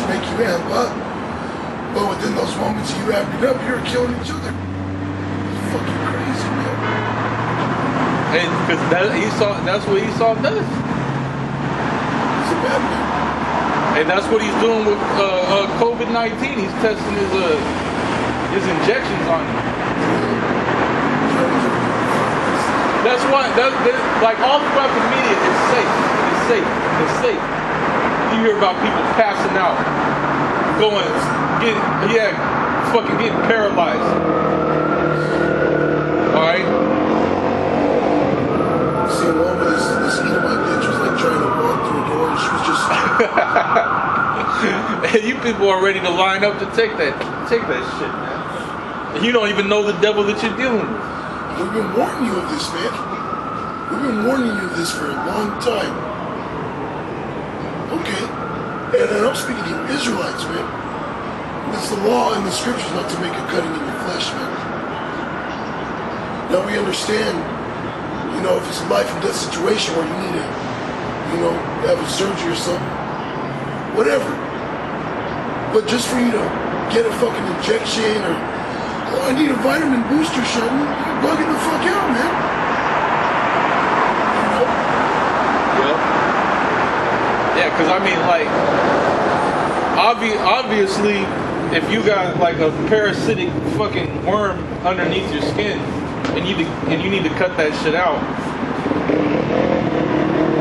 make you amp up. But within those moments you amping up, you're killing each other. It's fucking crazy, man. And because that's what Esau does. He's a bad man. And that's what he's doing with COVID-19. He's testing his injections on you. That's why, like all throughout the media, it's safe. It's safe. It's safe. You hear about people passing out, fucking getting paralyzed. All right. See, one with this Edomite bitch was like trying to walk through a door, and she was just. And you people are ready to line up to take that shit, man. And you don't even know the devil that you're dealing with. We've been warning you of this, man. We've been warning you of this for a long time. Okay? And I'm speaking to you Israelites, man. It's the law and the scriptures not to make a cutting in your flesh, man. Now we understand, if it's a life and death situation where you need to, have a surgery or something. Whatever. But just for you to get a fucking injection or, I need a vitamin booster, Sheldon. You're bugging the fuck out, man. Yeah, because I mean, like, obviously, if you got like a parasitic fucking worm underneath your skin, and you need to cut that shit out,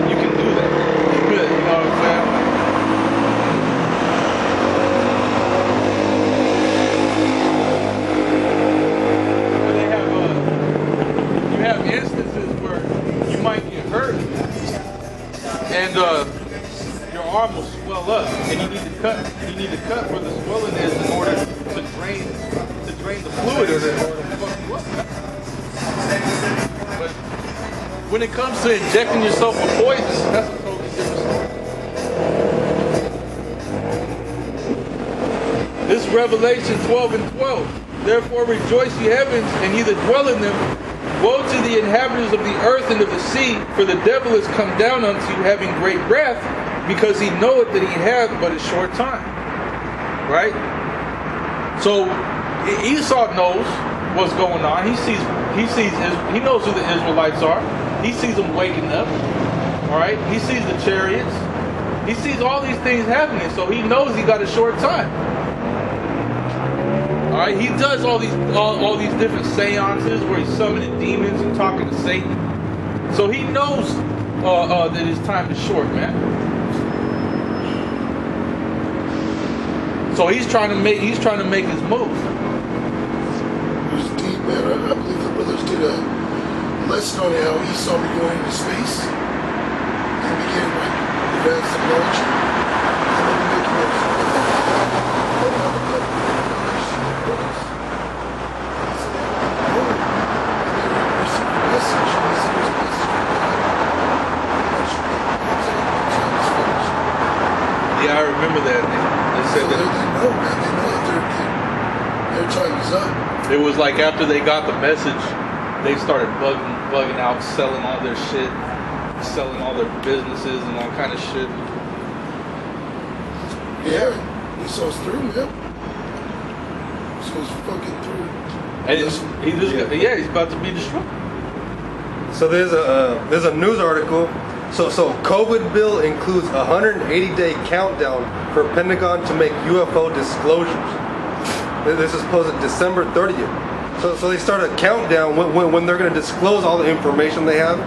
you can do that. You know what I'm saying? Instances where you might get hurt and your arm will swell up and you need to cut where the swelling is in order to drain the fluid in order to fuck you up. But when it comes to injecting yourself with poison, that's a totally different story. This is Revelation 12:12. Therefore rejoice, ye heavens, and ye that dwell in them. Woe to the inhabitants of the earth and of the sea, for the devil is come down unto you having great wrath, because he knoweth that he hath but a short time. Right? So Esau knows what's going on. He knows who the Israelites are. He sees them waking up. All right? He sees the chariots. He sees all these things happening, so he knows he got a short time. All right, he does all these different seances where he's summoning demons and talking to Satan. So he knows that his time is short, man. So he's trying to make his move. It was deep, man. I believe the brothers did a lesson on how Esau be going into space and became like advanced technology. Yeah, I remember that. They said so that. They know, man. They know that their time is up. It was like after they got the message, they started bugging out, selling all their shit, selling all their businesses and all kind of shit. Yeah, Esau's through, man. Esau's fucking through. And he's about to be destroyed. So there's a news article. So COVID bill includes a 180-day countdown for Pentagon to make UFO disclosures. This is posted December 30th. So they start a countdown when they're going to disclose all the information they have.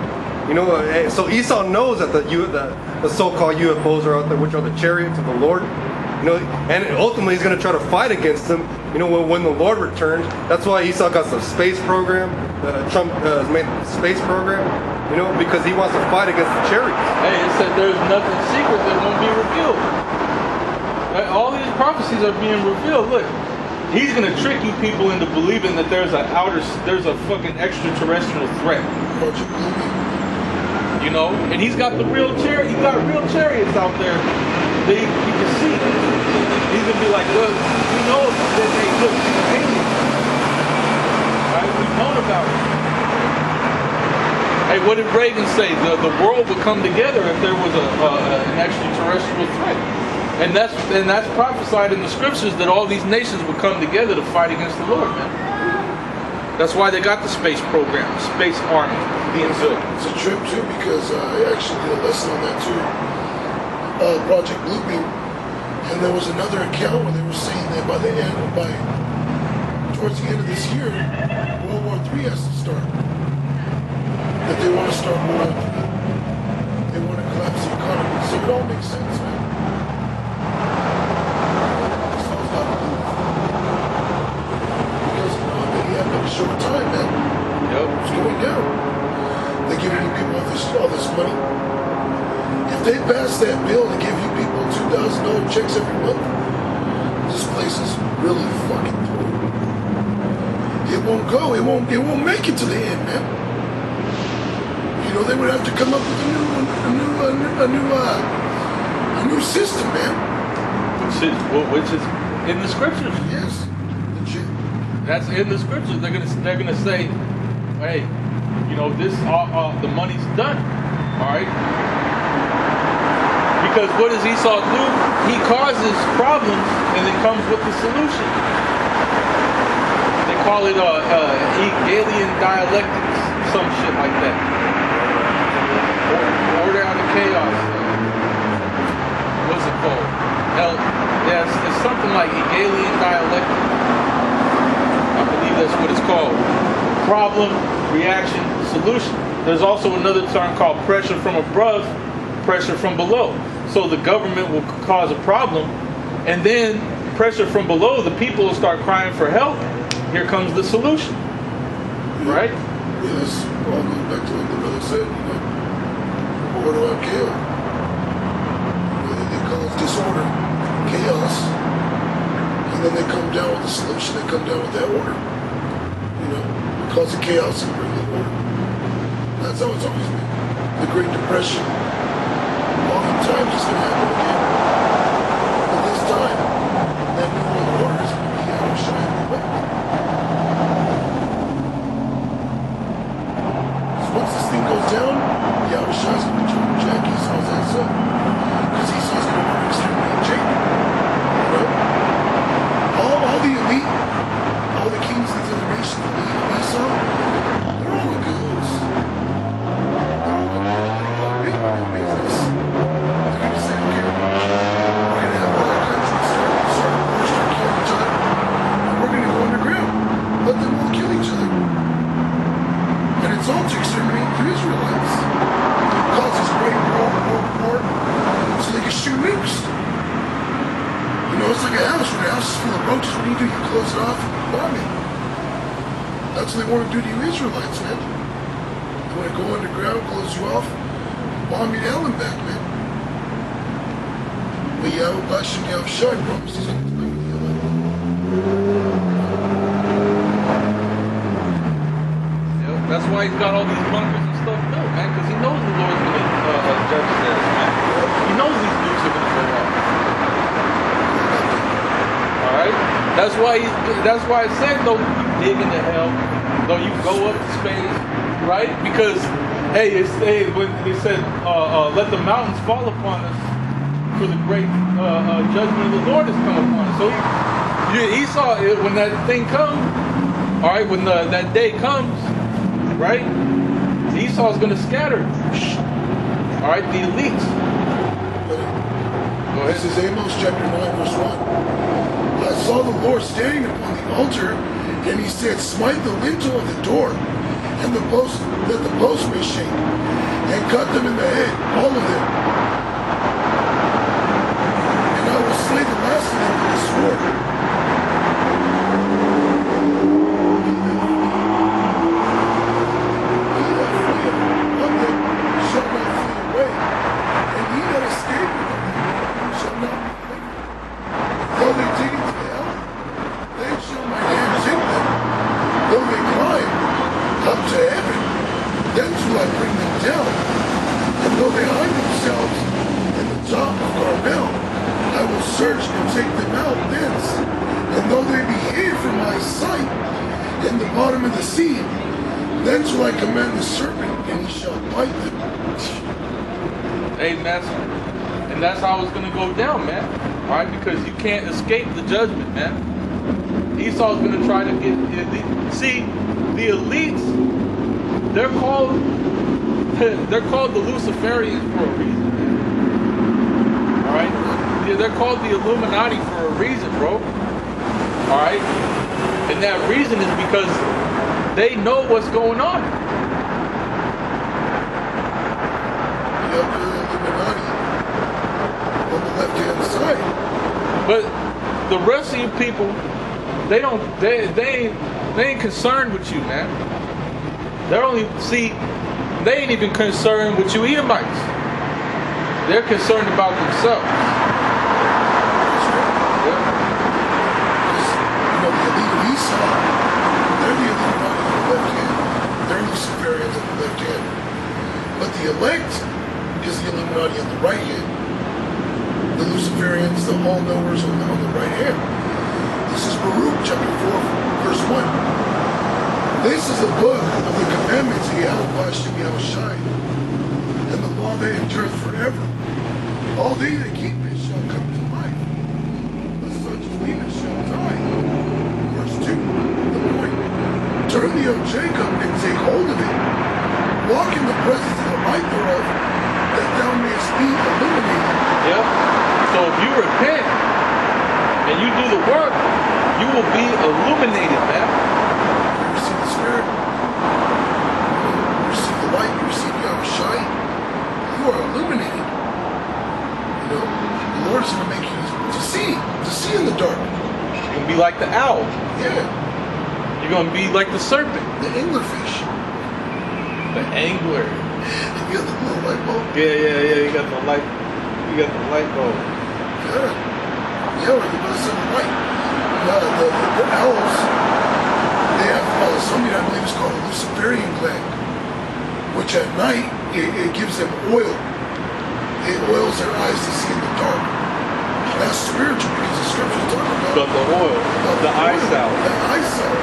So Esau knows that the so-called UFOs are out there, which are the chariots of the Lord. And ultimately he's going to try to fight against them. When the Lord returns. That's why Esau got the space program. Trump has made the space program. Because he wants to fight against the chariots. Hey, it said there's nothing secret that won't be revealed. Right? All these prophecies are being revealed. Look, he's going to trick you people into believing that there's a fucking extraterrestrial threat. And he's got the real chariot. He's got real chariots out there. You can see. He's going to be like, look, we know that they look aliens. Right? We've known about it. Hey, what did Reagan say? The world would come together if there was an extraterrestrial threat. And that's prophesied in the scriptures that all these nations would come together to fight against the Lord, man. That's why they got the space program, the space army being built. It's a trip too, because I actually did a lesson on that too. Project Bluebeam, and there was another account where they were saying that towards the end of this year, World War III has to start. That they want to start World War III. They want to collapse the economy. So it all makes sense, man. It's all got to move. Because they have a short time, man. Yep. It's going down. They're giving you people all this money. If they pass that bill to give you people $2,000 checks every month, this place is really fucking through. It won't go. It won't make it to the end, man. You know, they would have to come up with a new system, man. Which is in the scriptures. Yes, legit. That's in the scriptures. They're gonna say, hey, you know, this the money's done. All right. Because what does Esau do? He causes problems and then comes with the solution. They call it Hegelian dialectics, some shit like that. Order out of chaos. What's it called? It's something like Hegelian dialectic. I believe that's what it's called. Problem, reaction, solution. There's also another term called pressure from above, pressure from below. So the government will cause a problem, and then pressure from below, the people will start crying for help. Here comes the solution. Right? Yes. All goes back to what the brother said, you know. Order out chaos. They cause disorder, chaos, and then they come down with a solution. They come down with that order. You know, cause the chaos and bring the order. That's how it's always been. The Great Depression. Oftentimes it's going to happen again. But this time, that new world order is going to be out of shine and wet. So once this thing goes down, Yahushua's going to turn Jack Esau's ass up. Because Esau's going to want to exterminate Jacob. You know? All the elite, all the kings of the nation, the elite of Esau, they're all the goods. They're all big in business. They're going to say, okay, we're going to have all our countries start killing each other, and we're going to go underground. Let them all kill each other. And it's all to exterminate the Israelites. Cause this great war, so they can shoot nukes. You know, it's like a house. When a house is full of roaches, what do? You close it off and bomb it. That's what they want to do to you Israelites, man. They want to go underground, close you off, bomb you to hell and back, man. But Yahushua promised he's going to bring you the That's why he's got all these bunkers and stuff built, man, because he knows the Lord's going to judge his ass, man. He knows these nukes are going to go off. All right? That's why it said, though you dig into hell, though you go up to space, right? Because, when they said, let the mountains fall upon us, for the great judgment of the Lord has come upon us. So Esau, when that thing comes, all right, when that day comes, right? Esau's going to scatter. All right, the elites. Go ahead. This is Amos chapter 9, verse 1. I saw the Lord standing upon the altar, and he said, smite the lintel of the door, and the post, that the post may shake, and cut them in the head, all of them. And I will slay the last of them with the sword. And that's how it's going to go down, man. All right, because you can't escape the judgment, man. Esau's going to try to get. See, the elites, they're called the Luciferians for a reason, man. All right, yeah, they're called the Illuminati for a reason, bro. All right, and that reason is because they know what's going on. The Illuminati on the left-hand side. But the rest of you people, they ain't concerned with you, man. They ain't even concerned with you Edomites. They're concerned about themselves. Yeah. The elite of Esau, they're the Illuminati on the left hand. They're Luciferians on the left hand. But the elect is the Illuminati on the right hand. The Luciferians, the all-knowers on the right hand. This is Baruch chapter 4, verse 1. This is the book of the commandments of Yahweh Bashem Yahweh Shai, and the law that endureth forever. All they that keep it shall come to life, but such as leave it shall die. Verse 2, the point. Turn thee, O Jacob, and take hold of it. Walk in the presence of the light thereof, that thou mayest be illuminated. Yep. So if you repent and you do the work, you will be illuminated, man. You receive the Spirit, you receive the light, you receive Yahweh Shai, you are illuminated. The Lord is going to make you to see in the dark. You're going to be like the owl. Yeah. You're going to be like the serpent. The anglerfish. The angler. You got the little light bulb? Yeah. You got the light bulb. Yeah. Yeah, like the sun light. The owls, they have something I believe is called a Luciferian gland, which at night, it gives them oil. It oils their eyes to see in the dark. That's spiritual because the scriptures talk about the oil, the eye salve. The eye salve.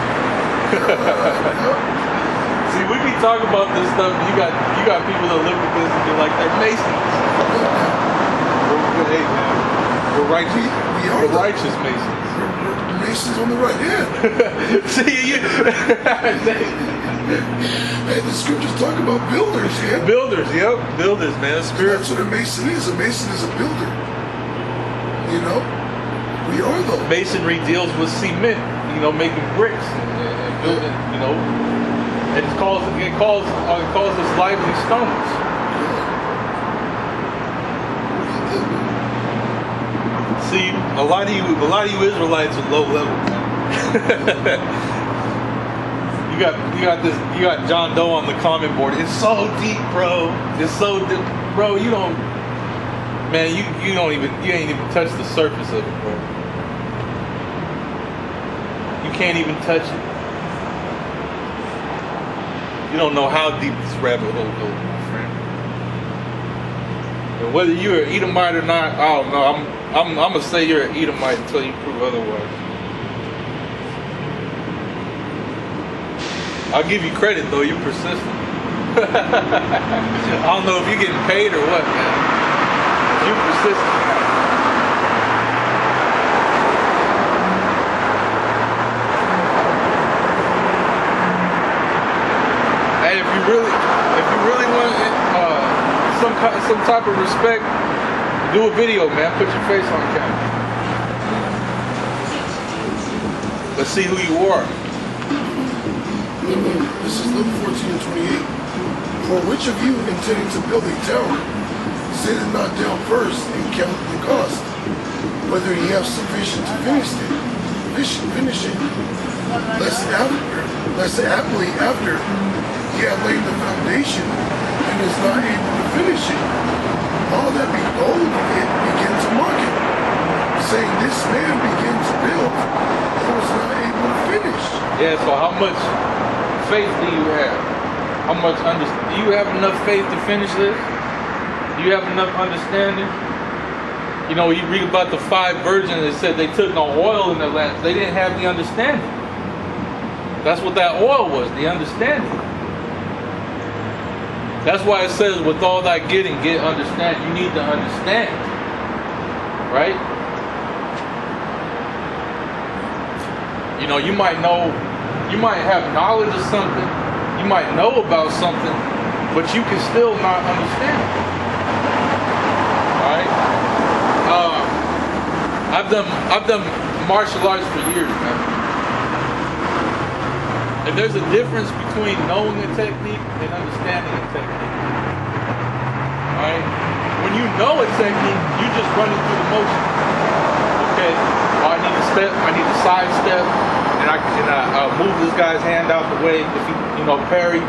See, we be talking about this stuff. You got people that look at this and be like, they're Masons. Hey, man, we're righteous. We're righteous Masons. We're Masons on the right hand. See, Hey, the scriptures talk about builders, yeah? Builders, yep. Builders, man. Spirit. That's what a Mason is. A Mason is a builder. We are though. Masonry deals with cement, making bricks and building, and it calls us lively stones. See, a lot of you Israelites are low level, man. You got John Doe on the comment board. It's so deep, bro. It's so deep, bro. You ain't even touched the surface of it, bro. You can't even touch it. You don't know how deep this rabbit hole goes, my friend. And whether you're an Edomite or not, I don't know. I'm gonna say you're an Edomite until you prove otherwise. I'll give you credit though, you're persistent. I don't know if you're getting paid or what, man. You're persistent. And if you really want some type of respect, do a video, man. Put your face on camera. Let's see who you are. This is Luke 14 and 28. For which of you intending to build a tower, sitteth not down first and count the cost, whether ye have sufficient to finish it, lest aptly after ye have laid the foundation and is not able to finish it, all that behold it begin to mock it, saying, this man began to build and was not able to finish. Yeah, so how much faith do you have? How much do you have enough faith to finish this? Do you have enough understanding? You read about the 5 virgins that said they took no oil in their lamps. They didn't have the understanding. That's what that oil was, the understanding. That's why it says, with all thy getting, get understanding. You need to understand. Right? You know, you might have knowledge of something, you might know about something, but you can still not understand it. Alright? I've done martial arts for years, man. And there's a difference between knowing a technique and understanding a technique. Alright? When you know a technique, you just run it through the motion. Okay? Oh, I need to step, I need to side step, and I move this guy's hand out the way. If he, parry,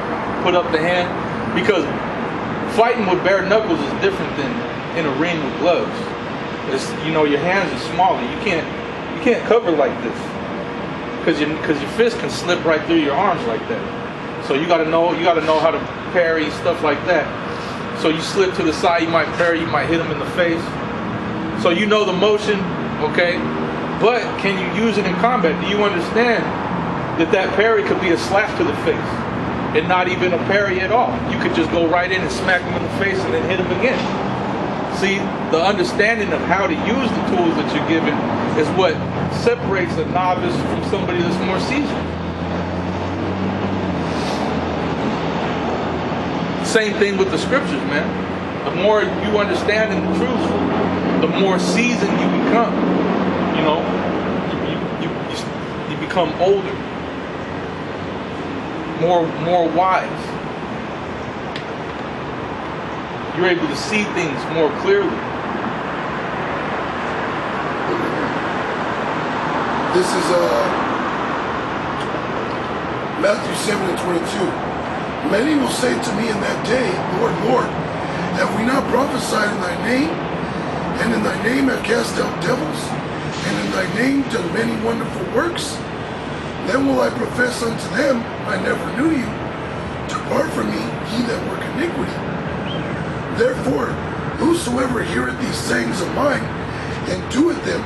put up the hand. Because fighting with bare knuckles is different than in a ring with gloves. It's, your hands are smaller. You can't cover like this. Because your fist can slip right through your arms like that. So you gotta know how to parry, stuff like that. So you slip to the side, you might parry, you might hit them in the face. So you know the motion, okay? But can you use it in combat? Do you understand that parry could be a slap to the face and not even a parry at all? You could just go right in and smack them in the face and then hit them again. See, the understanding of how to use the tools that you're given is what separates a novice from somebody that's more seasoned. Same thing with the scriptures, man. The more you understand in the truth, the more seasoned you become. You become older, more wise. You're able to see things more clearly. This is Matthew 7:22. Many will say to me in that day, Lord, Lord, have we not prophesied in thy name? And in thy name have cast out devils? And in thy name done many wonderful works? Then will I profess unto them, I never knew you. Depart from me, ye that work iniquity. Therefore, whosoever heareth these sayings of mine, and doeth them,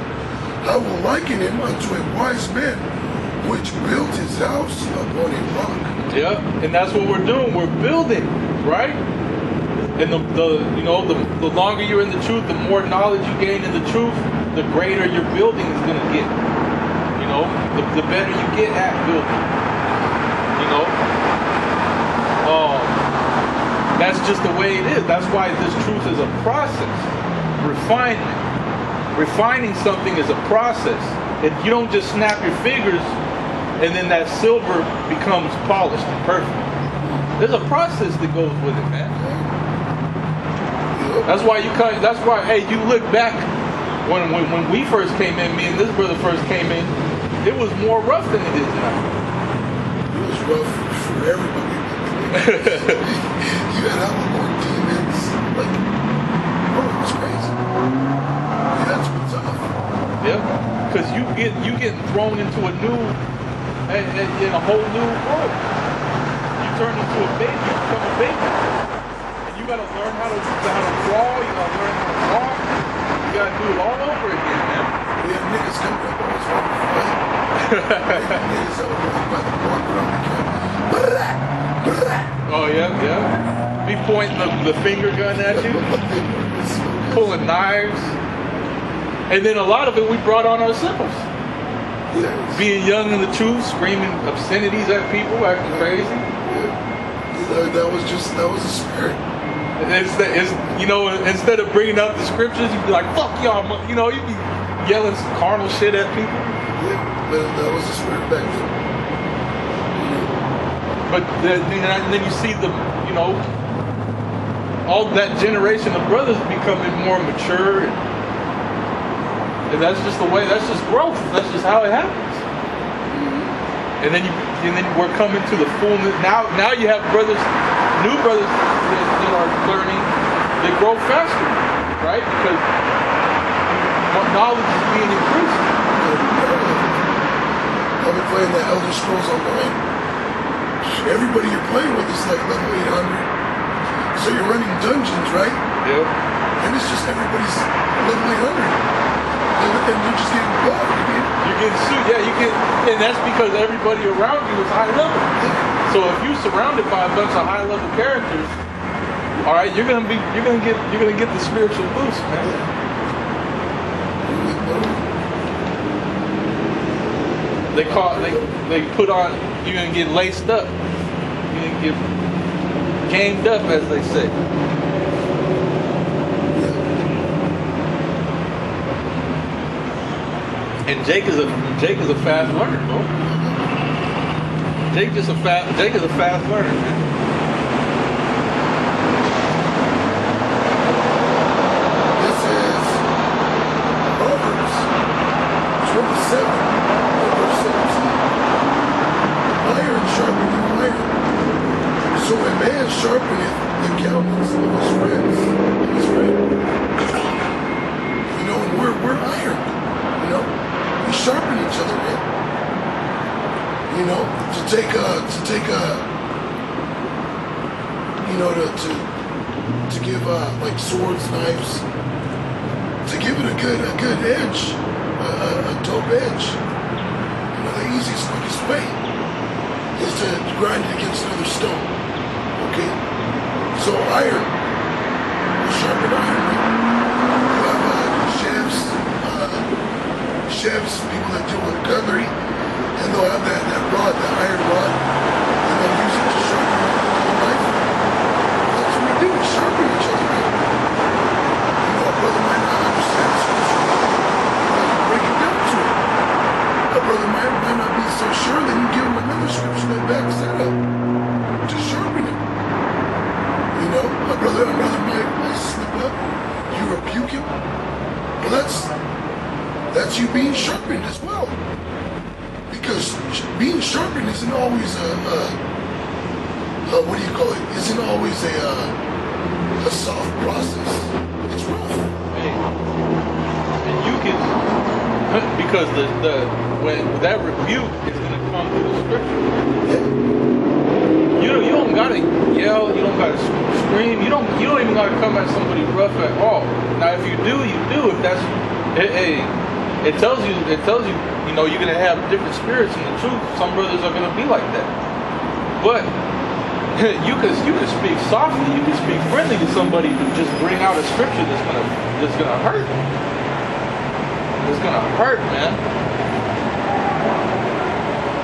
I will liken him unto a wise man, which built his house upon a rock. Yeah, and that's what we're doing. We're building, right? And the longer you're in the truth, the more knowledge you gain in the truth, the greater your building is going to get. The better you get at building. That's just the way it is. That's why this truth is a process. Refinement. Refining something is a process. And you don't just snap your fingers and then that silver becomes polished and perfect. There's a process that goes with it, man. That's why you look back when we first came in, me and this brother first came in, it was more rough than it is now. It was rough for everybody. You had a lot more demons. It was crazy. That's what's tough. Yeah, because you get thrown into a whole new world. You turn into a baby, you become a baby. And you gotta learn how to crawl, you gotta learn how to walk, you gotta do it all over again, man. We have niggas coming up on us from the fight. Niggas that were about to walk around the camp. Oh yeah. Be pointing the finger gun at you, pulling knives. And then a lot of it we brought on ourselves. Yes. Being young in the truth, screaming obscenities at people, acting crazy. Yeah. That was the spirit. Instead of bringing up the scriptures, you'd be like, fuck y'all, you'd be yelling some carnal shit at people. Yeah, that was the spirit back then. But then you see all that generation of brothers becoming more mature. And that's just the way, that's just growth. That's just how it happens. And then we're coming to the fullness. Now you have new brothers that are learning, they grow faster, right? Because knowledge is being increased. I've been playing the Elder Scrolls Online. Everybody you're playing with is like level 800. So you're running dungeons, right? Yep. And it's just everybody's level 800. And you're just getting buffed. You're getting sued, yeah. And that's because everybody around you is high level. So if you're surrounded by a bunch of high level characters, all right, you're gonna get the spiritual boost, man. they put on, you're gonna get laced up. You're gonna get gamed up, as they say. And Jake is a fast learner, bro. Jake is a fast learner, man. This is Proverbs 27, verse 17. Iron sharpeneth iron. So a man sharpeneth the countenance of his friends. You know, and we're iron. You know, we sharpen each other, man. You know, to take a, you know, to give like swords, knives, to give it a good edge, a dope edge. You know, the easiest, quickest way is to grind it against another stone. Okay, so iron will sharpen iron. You have chefs, people that do with cutlery, and they'll have that rod, that iron rod, and they'll use it to sharpen the knife. That's what we do, we sharpen each other. You know, a brother might not understand the scripture, you break it down to him. A brother might not be so sure, then you give him another scripture that backs that up to sharpen him. You know, a brother might slip up, you rebuke him. Well, that's you being sharpened as well. Because being sharpened isn't always what do you call it? Isn't always a soft process. It's rough. And you can, because when that rebuke is going to come through the scripture. Yeah. You don't gotta yell. You don't gotta scream. You don't even gotta come at somebody rough at all. Now, if you do, you do. If that's it tells you, you know, you're gonna have different spirits in the truth. Some brothers are gonna be like that. But you can speak softly. You can speak friendly to somebody to just bring out a scripture that's gonna hurt. It's gonna hurt, man.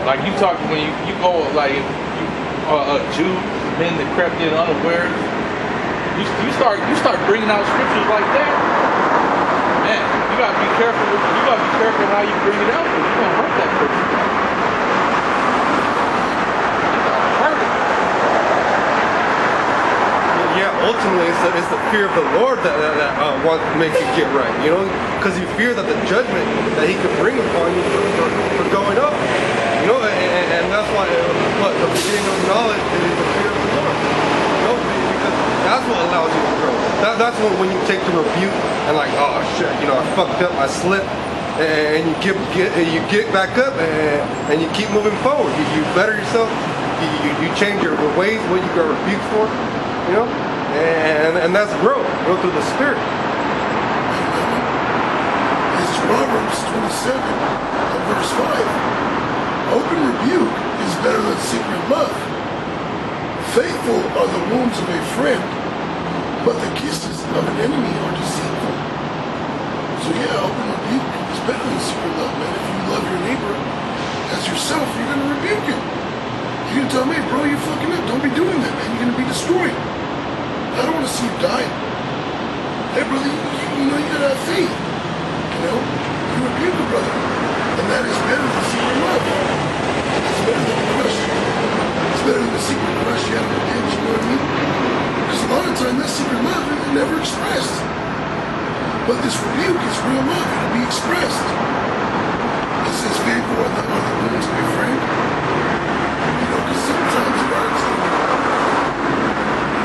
Like you talk when you go like Jew men that crept in unaware. You start bringing out scriptures like that. Man, you gotta be careful. You gotta be careful how you bring it out, because you're gonna hurt that person. You're gonna hurt it. Yeah, ultimately it's the fear of the Lord that makes you get right. You know, because you fear that the judgment that He could bring upon you for going up. You know, and that's why the beginning of knowledge is the fear of the Lord. You know, because that's what allows you to grow. That's when you take the rebuke and like, oh shit, you know, I fucked up, I slipped, and you get back up and you keep moving forward. You better yourself. You change your ways, what you got rebuked for. You know, and that's growth through the Spirit. This is Proverbs 27, verse 5. Open rebuke is better than secret love. Faithful are the wounds of a friend, but the kisses of an enemy are deceitful. So yeah, open rebuke is better than secret love, man. If you love your neighbor as yourself, you're going to rebuke him. You're going to tell him, hey bro, you're fucking up. Don't be doing that, man. You're going to be destroyed. I don't want to see you die. Hey brother, you know you got to have faith. You know, you rebuke a brother. And that is better than secret love. It's better than the crush. It's better than the secret crush you have in the ditch, you know what I mean? Because a lot of times that secret love is never expressed. But this rebuke is real love. It'll be expressed. It says faithful are the wounds of your friend. You know, because sometimes it hurts. You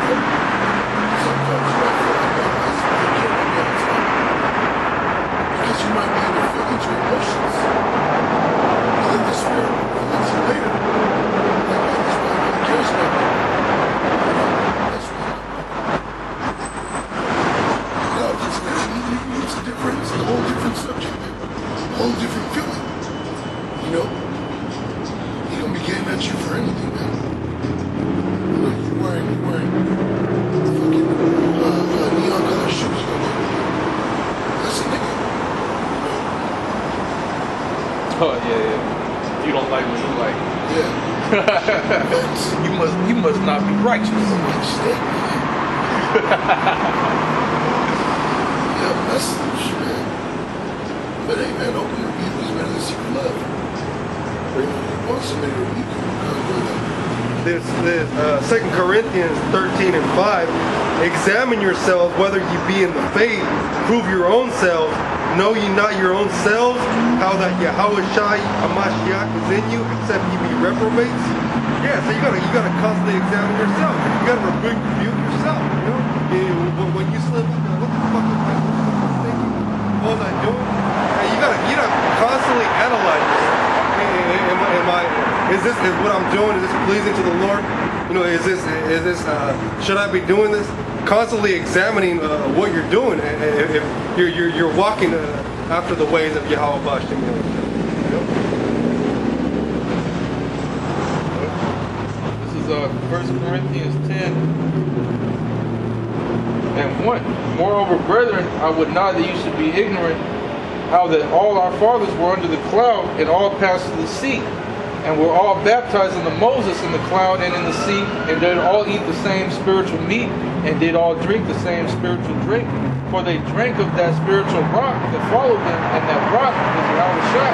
know? Sometimes you might feel like that person can't be on top. Because you might be in your feelings, your emotions. And then the Spirit will let you later. Like, man, this brother really cares about me. You know, that's what no, it's a whole different subject, man. A whole different feeling. You know? You don't be getting at you for anything, man. You know, you're wearing fucking neon color shoes, you know? That's a nigga. Oh yeah. you don't like what you like. Yeah. That's You must not be righteous. like steak. Yeah, message, man. But hey, man, open review is better than secret love. You want somebody to rebuke you, This 2 Corinthians 13 and 5. Examine yourselves whether ye be in the faith. Prove your own selves. Know ye not your own selves how that Yahweh Shai Hamashiach is in you, except ye be reprobates? Yeah, so you gotta constantly examine yourself. You gotta rebuke yourself. You know, when you slip up, what the fuck am I thinking? What was I doing? And you gotta constantly analyze yourself. Is what I'm doing? Is this pleasing to the Lord? You know, is this? Should I be doing this? Constantly examining what you're doing, if you're walking after the ways of Yahweh Bashim. This is 1 Corinthians 10 and 1. Moreover, brethren, I would not that you should be ignorant how that all our fathers were under the cloud and all passed through the sea, and were all baptized unto Moses in the cloud and in the sea, and did all eat the same spiritual meat, and did all drink the same spiritual drink. For they drank of that spiritual rock that followed them, and that rock was Yahweh Shai.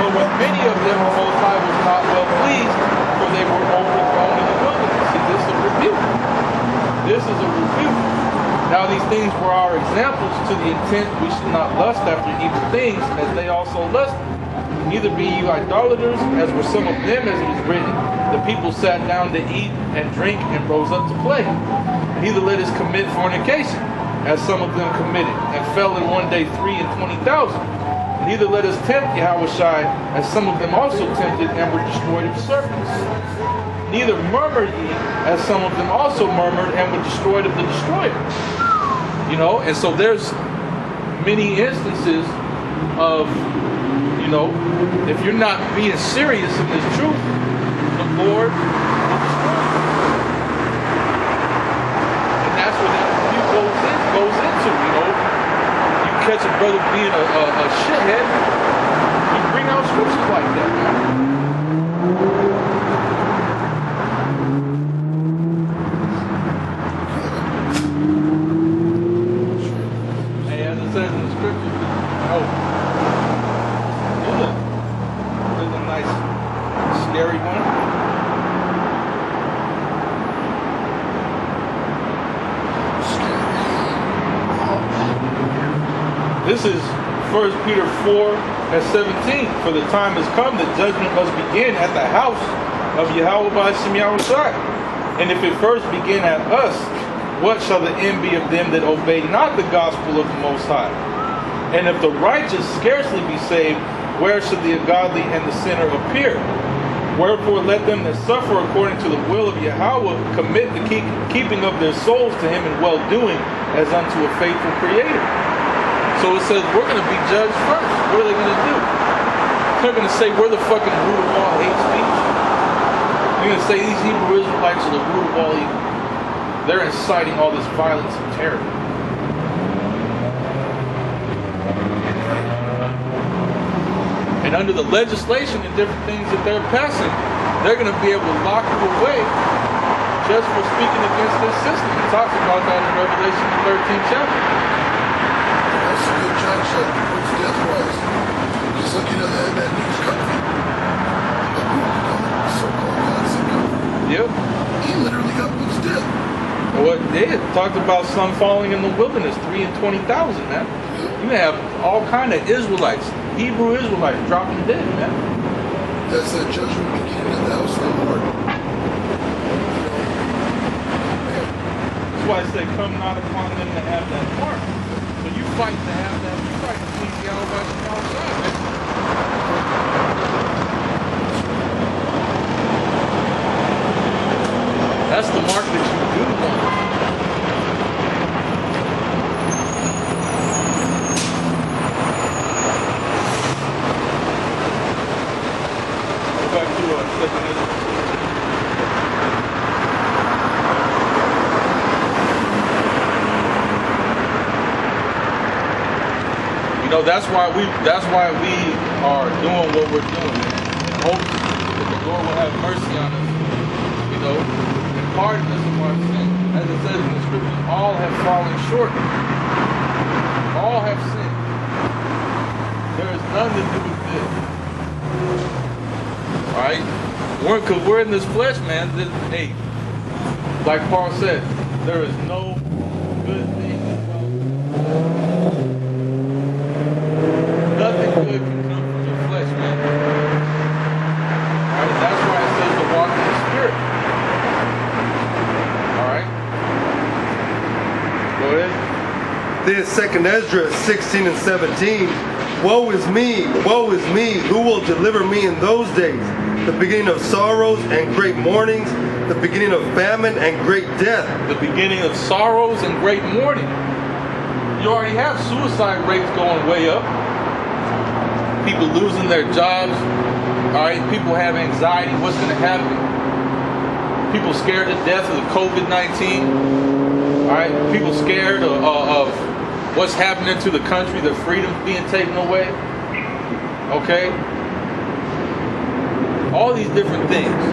But with many of them the Most High was not well pleased, for they were overthrown in the wilderness. See, this is a rebuke. This is a rebuke. Now these things were our examples, to the intent we should not lust after evil things, as they also lusted. Neither be you idolaters, as were some of them, as it is written. The people sat down to eat and drink and rose up to play. Neither let us commit fornication, as some of them committed, and fell in one day 320,000. Neither let us tempt Yahweh Shai, as some of them also tempted and were destroyed of serpents. Neither murmur ye, as some of them also murmured and were destroyed of the destroyer. You know, and so there's many instances of, you know, if you're not being serious in this truth, the Lord will destroy you. And that's what that review goes into, you know. You catch a brother being a shithead, you bring out scriptures like that, man. This is 1 Peter 4 and 17. For the time has come that judgment must begin at the house of Yahweh Bashim Yahushai. And if it first begin at us, what shall the end be of them that obey not the gospel of the Most High? And if the righteous scarcely be saved, where should the ungodly and the sinner appear? Wherefore let them that suffer according to the will of Yahweh commit the keeping of their souls to him in well-doing, as unto a faithful Creator. So it says we're going to be judged first. What are they going to do? They're going to say we're the fucking root of all hate speech. You're going to say these Hebrew Israelites are the root of all evil. They're inciting all this violence and terror. And under the legislation and different things that they're passing, they're going to be able to lock you away just for speaking against this system. It talks about that in Revelation 13th chapter. That's a good John shot towards death wise. Just looking at that news country. So-called God's country. Yep. He literally got put to death. Well, it talked about some falling in the wilderness, 320,000, man. You have all kind of Israelites, Hebrew Israelites, dropping dead, man. That's that judgment beginning at the house of the Lord. That's why I say, come not upon them to have that mark. So you fight to have that, you fight to please the outside, man. That's the mark that you do want. You know, that's why we are doing what we're doing. hope that the Lord will have mercy on us, you know, and pardon us of our sin. As it says in the scriptures, all have fallen short. All have sinned. There is none that do good. Alright? Because we're in this flesh, man. Hey, like Paul said, there is no good thing. Nothing good can come from your flesh, man. Alright? That's why it says to walk in the Spirit. Alright? Go ahead. This is 2 Ezra 16 and 17. Woe is me, who will deliver me in those days? The beginning of sorrows and great mournings, the beginning of famine and great death. The beginning of sorrows and great mourning. You already have suicide rates going way up. People losing their jobs. Alright, people have anxiety. What's going to happen? People scared to death of the COVID-19. Alright, people scared of what's happening to the country, their freedoms being taken away. Okay? All these different things.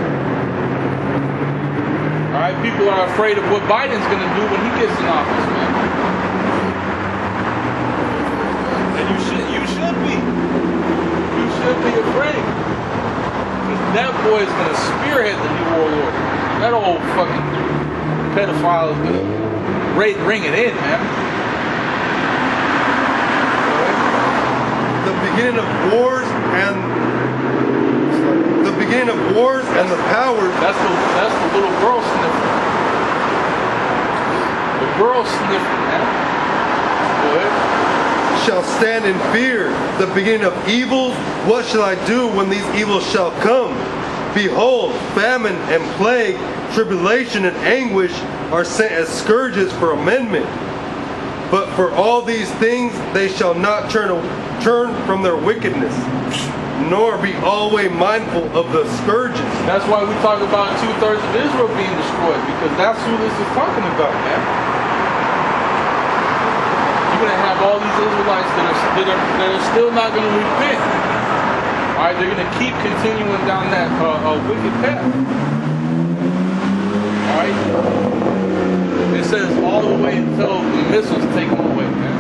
Alright, people are afraid of what Biden's going to do when he gets in office, man. And you should be. You should be afraid. Because that boy is going to spearhead the new world order. That old fucking pedophile is going to ring it in, man. The beginning of wars and the powers. That's the little girl sniffing. The girl sniffing, man. Go ahead. Shall stand in fear. The beginning of evils. What shall I do when these evils shall come? Behold, famine and plague, tribulation and anguish are sent as scourges for amendment. But for all these things they shall not turn from their wickedness, nor be always mindful of the scourges. That's why we talk about 2/3 of Israel being destroyed, because that's who this is talking about, man. You're going to have all these Israelites that are still not going to repent. All right, they're going to keep continuing down that wicked path. All right? It says all the way until the missiles take them away, man.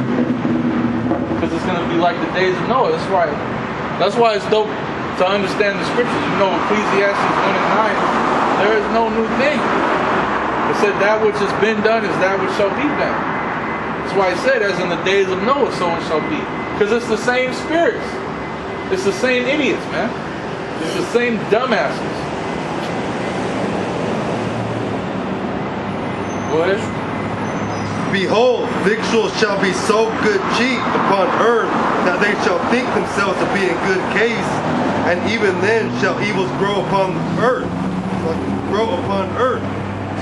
Because it's going to be like the days of Noah. That's right. That's why it's dope to understand the scriptures. You know, Ecclesiastes 1 and 9, there is no new thing. It said that which has been done is that which shall be done. That's why it said, as in the days of Noah, so it shall be. Because it's the same spirits. It's the same idiots, man. It's the same dumbasses. What? Behold, victuals shall be so good cheap upon earth that they shall think themselves to be in good case, and even then shall evils grow upon earth.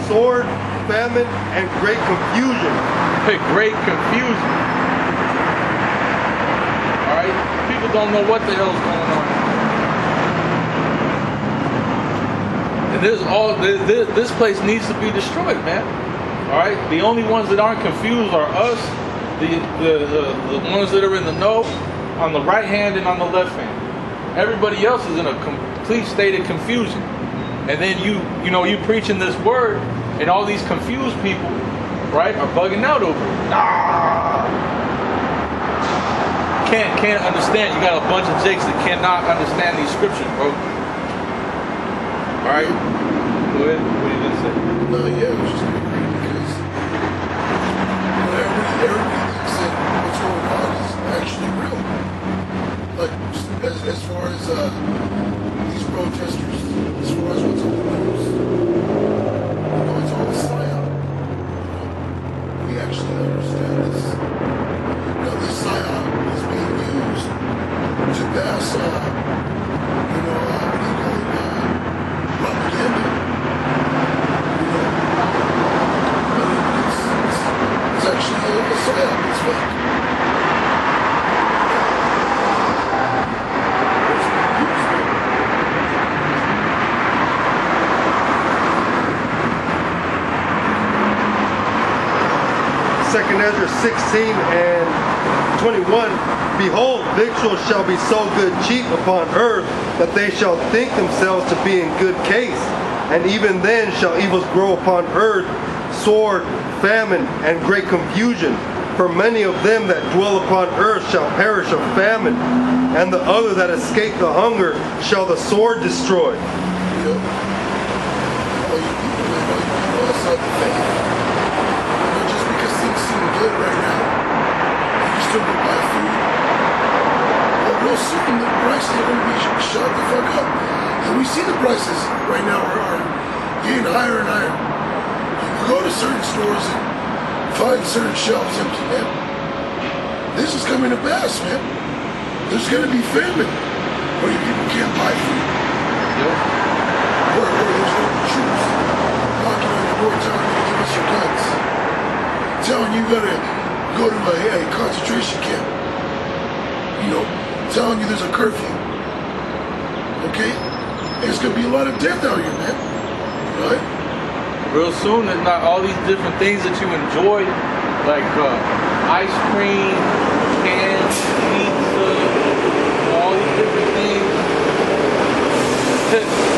Sword, famine, and great confusion. Great confusion. Alright? People don't know what the hell's going on. And this place needs to be destroyed, man. Alright? The only ones that aren't confused are us, the ones that are in the know, on the right hand and on the left hand. Everybody else is in a complete state of confusion. And then you preaching this word, and all these confused people, right, are bugging out over it. Can't understand. You got a bunch of jakes that cannot understand these scriptures, bro. Alright? Go ahead. What are you gonna say? No, yeah, I was just gonna agree because everybody thinks that what's going on is actually real. Like as far as these protesters, as far as what's on the news, it's all a psyop. We actually understand this. This psyop is being used to pass, what do you call it, propaganda. It's actually a psyop. It's fake. Second Ezra 16 and 21. Behold, victuals shall be so good cheap upon earth that they shall think themselves to be in good case. And even then shall evils grow upon earth, sword, famine, and great confusion. For many of them that dwell upon earth shall perish of famine, and the other that escape the hunger shall the sword destroy. All you people, man, all you people outside the faith. Just because things seem good right now, you can still go buy food. But real soon, the prices are going to be shot the fuck up. And we see the prices right now are getting higher and higher. You can go to certain stores and find certain shelves empty, man. This is coming to pass, man. There's going to be famine where you people can't buy food. Where there's no troops knocking on your door telling you to give us your guns. Telling you gotta go to a concentration camp. Telling you there's a curfew. Okay? And it's gonna be a lot of death out here, man. Right? Real soon, there's not all these different things that you enjoy, like ice cream, cans, pizza, all these different things.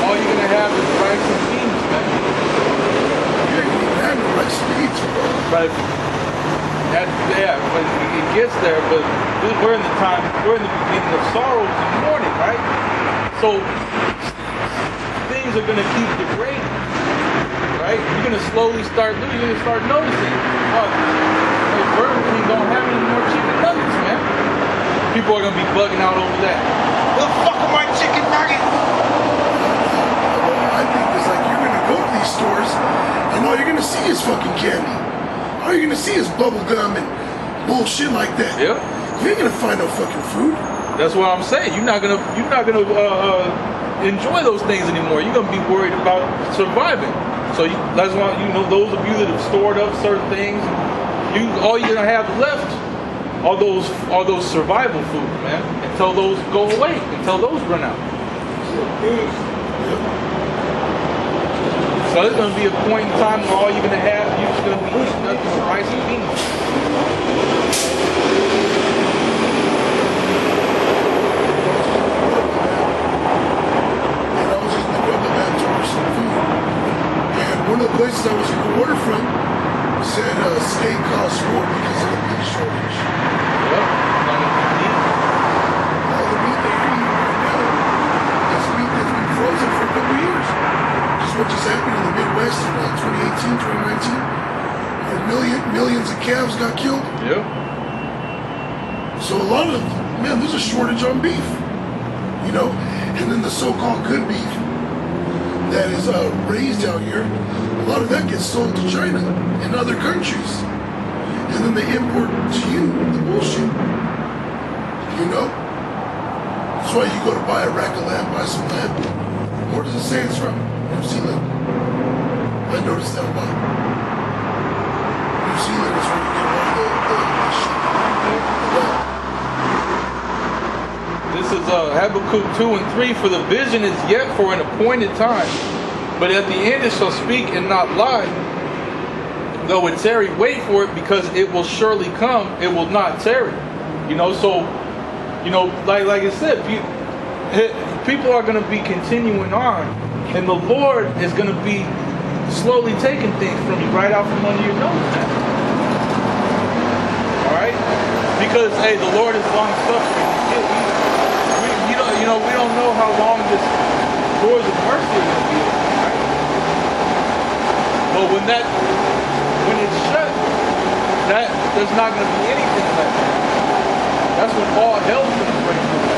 All you're gonna have is rice and beans, man. You ain't even having rice and beans, bro. But but it gets there. But we're in the beginning of sorrows and mourning, right? So things are gonna keep degrading. Right? You're gonna slowly start noticing. Burger King don't have any more chicken nuggets, man. People are gonna be bugging out over that. Where the fuck are my chicken nuggets? I think it's like you're gonna go to these stores and all you're gonna see is fucking candy. All you're gonna see is bubble gum and bullshit like that. Yep. You ain't gonna find no fucking food. That's what I'm saying. You're not gonna enjoy those things anymore. You're gonna be worried about surviving. So that's why, those of you that have stored up certain things, all you're gonna have left are those survival food, man. Until those go away, until those run out. So there's gonna be a point in time where all you're gonna have, you're just gonna be eating nothing but rice and beans. One of the places I was going to order from said steak costs more because of the meat shortage. Yep. All the meat they're eating right now is meat that's been frozen for a couple of years. Just what just happened in the Midwest in 2018, 2019. Millions of calves got killed. Yep. So a lot of, there's a shortage on beef. And then the so-called good beef that is raised out here, a lot of that gets sold to China and other countries. And then they import to you the bullshit. That's why you go to buy a rack of lamb, buy some lamb. Where does it say it's from? New Zealand. I noticed that a lot. New Zealand is where you get a lot of the shit. This is Habakkuk 2 and 3. For the vision is yet for an appointed time, but at the end it shall speak and not lie. Though it tarry, wait for it, because it will surely come. It will not tarry. So like I said, people are going to be continuing on, and the Lord is going to be slowly taking things from you right out from under your nose now. All right, because the Lord is long suffering. We don't know how long this doors of mercy are going to be open, right? But when it's shut, there's not going to be anything left. That's when all hell's going to break loose.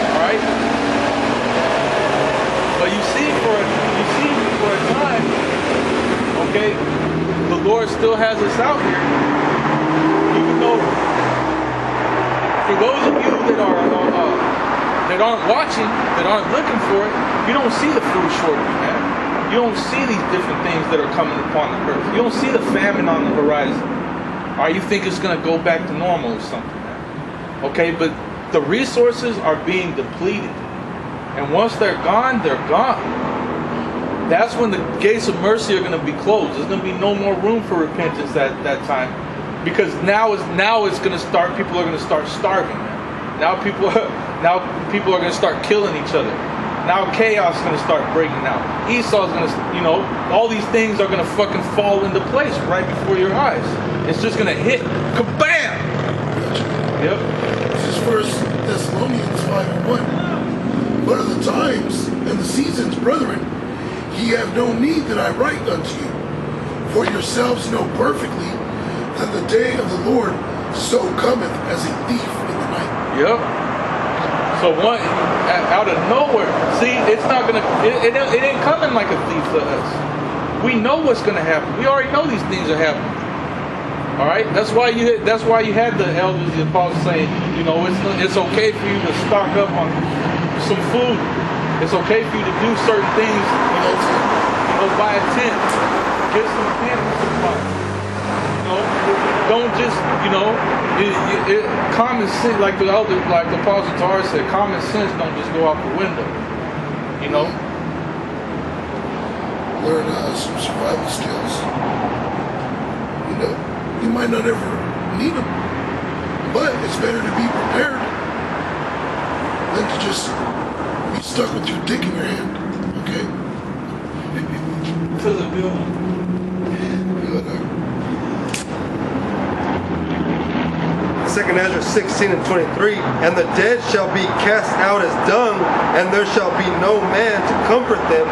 All right. But you see, for a time, okay, the Lord still has us out here, even though for those of you that aren't watching, that aren't looking for it, you don't see the food shortage, man. You don't see these different things that are coming upon the earth. You don't see the famine on the horizon. Or you think it's going to go back to normal or something, man. Okay, but the resources are being depleted. And once they're gone, they're gone. That's when the gates of mercy are going to be closed. There's going to be no more room for repentance at that time. Because now it's going to start, people are going to start starving, man. Now people are going to start killing each other. Now chaos is going to start breaking out. Esau's going to, all these things are going to fucking fall into place right before your eyes. It's just going to hit. Kabam! Yep. This is 1 Thessalonians 5:1. But of the times and the seasons, brethren, ye have no need that I write unto you. For yourselves know perfectly that the day of the Lord so cometh as a thief in the night. Yep. So one out of nowhere. See, it's not gonna. It ain't coming like a thief to us. We know what's gonna happen. We already know these things are happening. All right. That's why you had the elders, the apostles saying, it's okay for you to stock up on some food. It's okay for you to do certain things. Buy a tent, get some camping supplies. Don't just, common sense, like the Apostle Tar said, common sense don't just go out the window. Learn some survival skills. You might not ever need them, but it's better to be prepared than to just be stuck with your dick in your hand. Okay? To the building. Second Ezra 16 and 23, and the dead shall be cast out as dung, and there shall be no man to comfort them,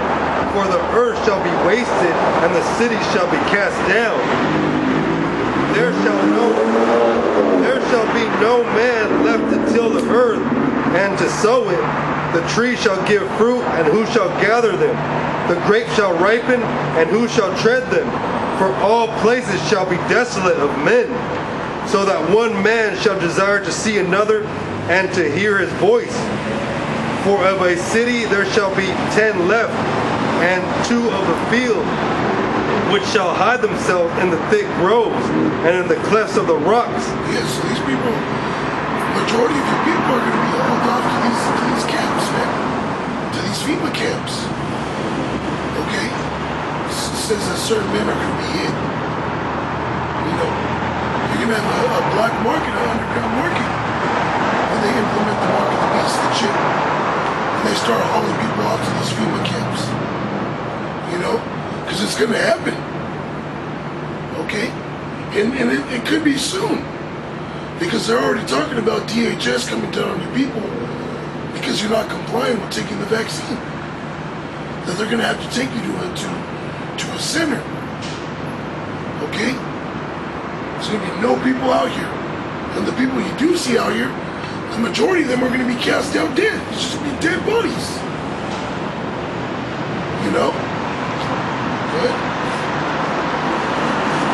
for the earth shall be wasted, and the city shall be cast down. There shall be no man left to till the earth, and to sow it. The tree shall give fruit, and who shall gather them? The grape shall ripen, and who shall tread them? For all places shall be desolate of men, so that one man shall desire to see another, and to hear his voice. For of a city there shall be 10 left, and 2 of the field, which shall hide themselves in the thick groves, and in the clefts of the rocks. Yes, these people, majority of you people are going to be hauled off to these camps, man. To these FEMA camps. Okay? It says that certain men are going to be hit. You're going to have a black market, an underground market. When they implement the mark of the beast and shit. And they start hauling people off to these FEMA camps. Because it's going to happen. Okay? And it could be soon. Because they're already talking about DHS coming down on you people because you're not complying with taking the vaccine. That they're going to have to take you to a center. Okay? There's going to be no people out here. And the people you do see out here, the majority of them are going to be cast out dead. It's just going to be dead bodies.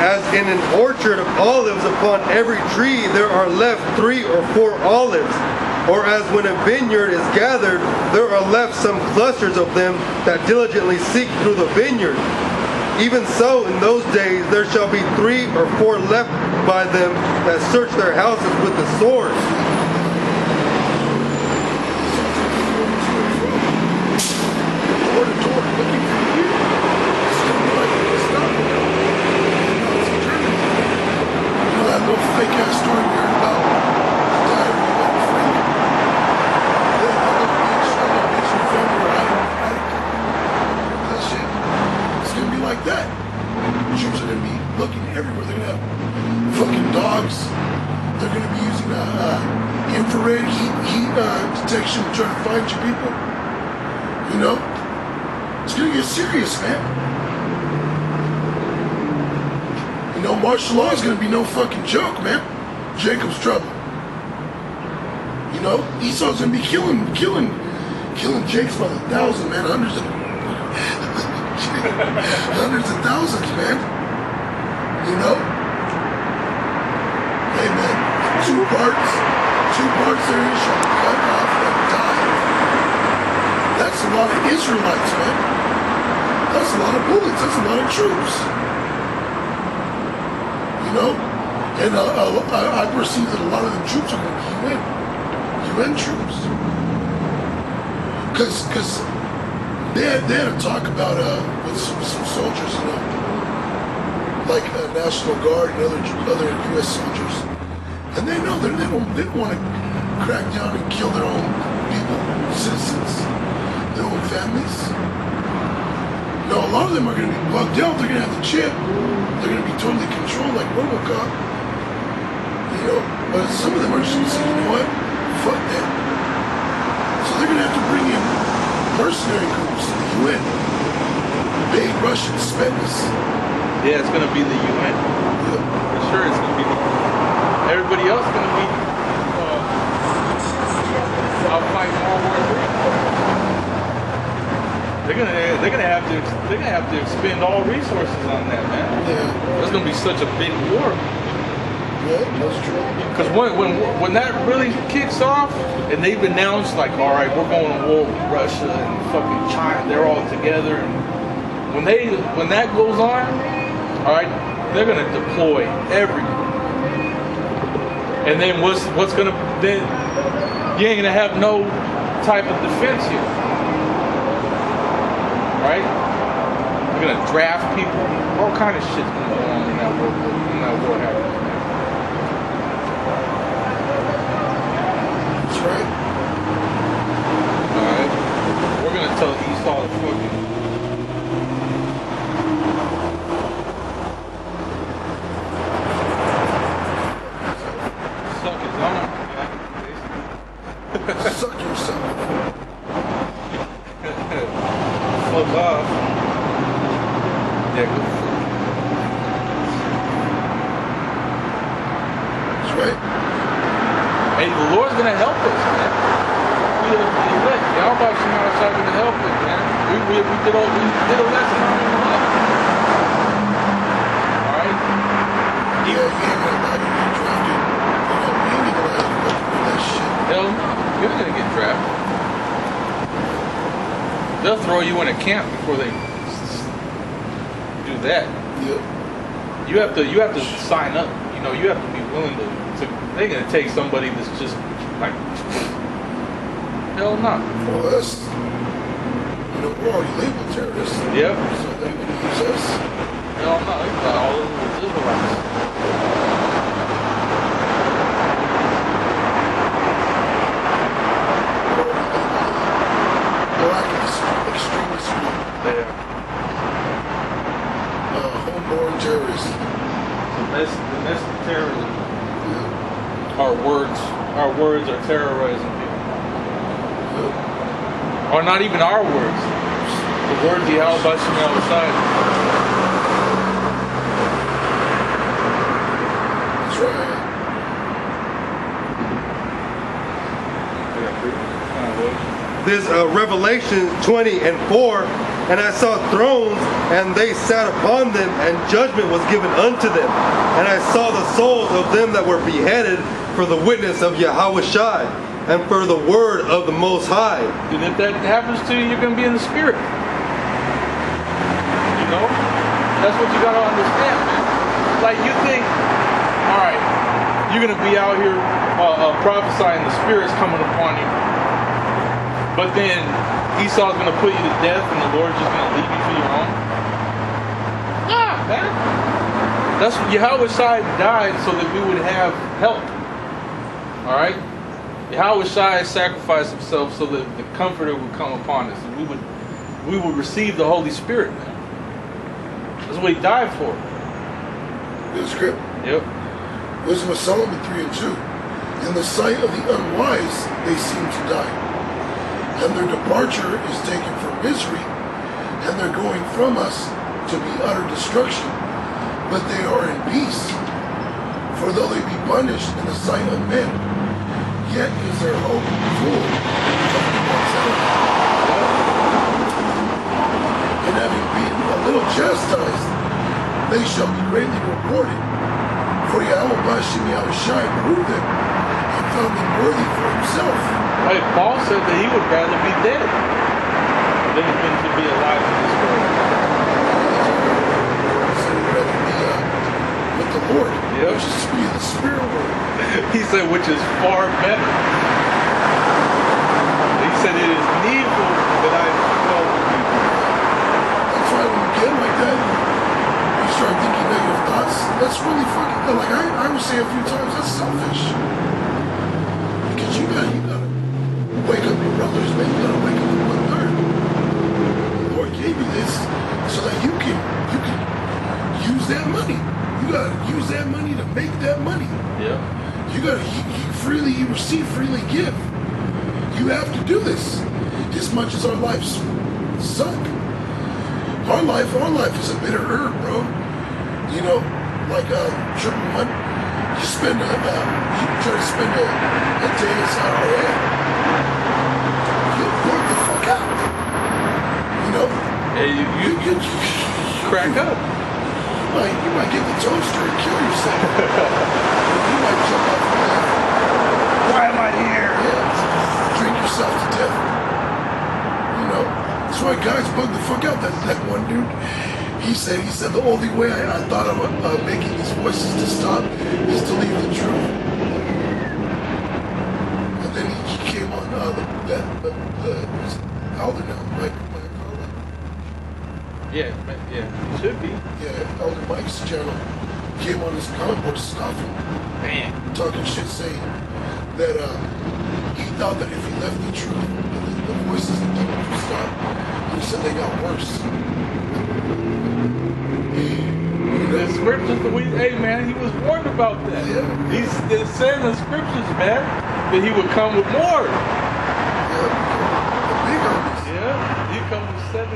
As in an orchard of olives, upon every tree there are left 3 or 4 olives. Or as when a vineyard is gathered, there are left some clusters of them that diligently seek through the vineyard. Even so, in those days there shall be 3 or 4 left by them that search their houses with the sword. Detection to try to find you people. It's gonna get serious, man. Martial law is gonna be no fucking joke, man. Jacob's trouble. Esau's gonna be killing Jakes by the thousand, man. Hundreds of thousands, man. Hey, man. 2 parts there shall be cut off and die. That's a lot of Israelites, man. That's a lot of bullets. That's a lot of troops. And I perceive that a lot of the troops are going to be UN troops. Because they had a talk about with some soldiers, like National Guard and other U.S. soldiers. And they know they don't want to crack down and kill their own people, citizens, their own families. No, a lot of them are going to be bugged out. They're going to have the chip. They're going to be totally controlled like RoboCop. You know, but some of them are just going to say, you know what? Fuck that. So they're going to have to bring in mercenary groups to the UN. Big Russian spenders. Yeah, it's going to be the UN. Yeah. For sure, it's going to be the everybody else going to be out fighting World War III. They're gonna have to expend all resources on that, man. Yeah. That's gonna be such a big war. Yeah, that's true. Because when that really kicks off, and they've announced like, all right, we're going to war with Russia and fucking China, they're all together. And when that goes on, all right, they're gonna deploy everyone. And then what's gonna then you ain't gonna have no type of defense here. Right? We're gonna draft people. All kind of shit's gonna go on when that war happens. That's right. Alright? We're gonna tell Esau to fucking suck his own. Yeah, Suck yourself. fuck off. Yeah, go That's right. Hey, the Lord's gonna help us, man. We elect. Y'all about to know how gonna help us, man. We did a lesson on it. Alright? Yeah, you ain't gonna allow you to get drafted. You know, we ain't gonna allow you to go through that shit. Hell no. You're not gonna get drafted. They'll throw you in a camp before they do that. Yep. You have to sign up. You know, you have to be willing to they're gonna take somebody that's just like hell no. For us, you know, we're already labeled terrorists. Yep. So they're gonna use us. Hell no. They got all of the Israelites. Black extremist group. There. Homeborn terrorists. Domestic terrorism. Yeah. Our words are terrorizing people. Yeah. Or not even our words. The words you held by some outside. That's right. This Revelation 20 and 4, and I saw thrones, and they sat upon them, and judgment was given unto them. And I saw the souls of them that were beheaded for the witness of Yahweh Shai, and for the word of the Most High. And if that happens to you, you're going to be in the spirit. You know? That's what you got to understand, man. Like, you think, all right, you're going to be out here prophesying, the spirit's coming upon you. But then Esau's going to put you to death and the Lord's just going to leave you to your own. Nah, man. That's Yahweh Shai died so that we would have help. Alright? Yahweh Shai sacrificed himself so that the Comforter would come upon us and we would receive the Holy Spirit, man. That's what he died for. Good script. Yep. Wisdom of Solomon 3 and 2. In the sight of the unwise, they seem to die. And their departure is taken for misery, and their going from us to be utter destruction. But they are in peace. For though they be punished in the sight of men, yet is their hope full of immortality. And having been a little chastised, they shall be greatly rewarded. For Yahweh Bashim Yahweh Shai proved them and found them worthy for himself. Hey, Paul said that he would rather be dead than to be alive in this world. So he'd rather be with the Lord, Yep. which is to be in the spirit world. He said, which is far better. He said, it is needful that I dwell with you. That's why when you get like that, you start thinking negative thoughts. That's really fucking, like I would say a few times, that's selfish. Because you receive, freely give. You have to do this. As much as our lives suck. Our life is a bitter herb, bro. You know, like triple one, you spend you try to spend a day inside our head. You'll burn the fuck out. You know? Hey, you crack up. You might get the toaster and kill yourself. You might jump off the cliff. Why am I here? Yeah, drink yourself to death. You know? That's why guys bug the fuck out. That one dude, he said the only way I thought of making these voices to stop is to leave the truth. And then he came on the Elder now, Mike. Yeah, it should be. Yeah, Elder Mike's channel came on his convo scoffing, talking shit, saying that he thought that if he left the truth, the voices and people would stop. He said they got worse. The scriptures, hey man, he was warned about that. Yeah. He's saying the scriptures, man, that he would come with more. Yeah, the big armies. Yeah, he come with 7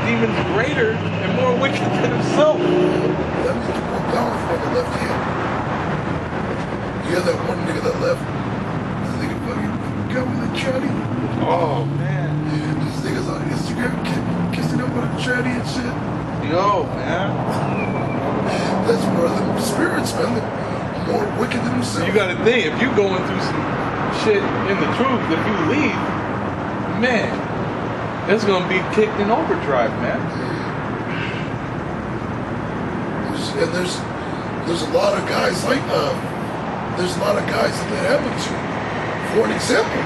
demons greater and more wicked than himself. That means more powerful on the left hand. You had that one nigga that left. This nigga fucking got with a chatty. Oh man. These niggas on Instagram kissing up on a chatty and shit. Yo, man. That's more than spirits, man. They're more wicked than themselves. You gotta think, if you going through some shit in the truth, if you leave, man, it's gonna be kicked in overdrive, man. There's a lot of guys like there's a lot of guys that happen to. For an example,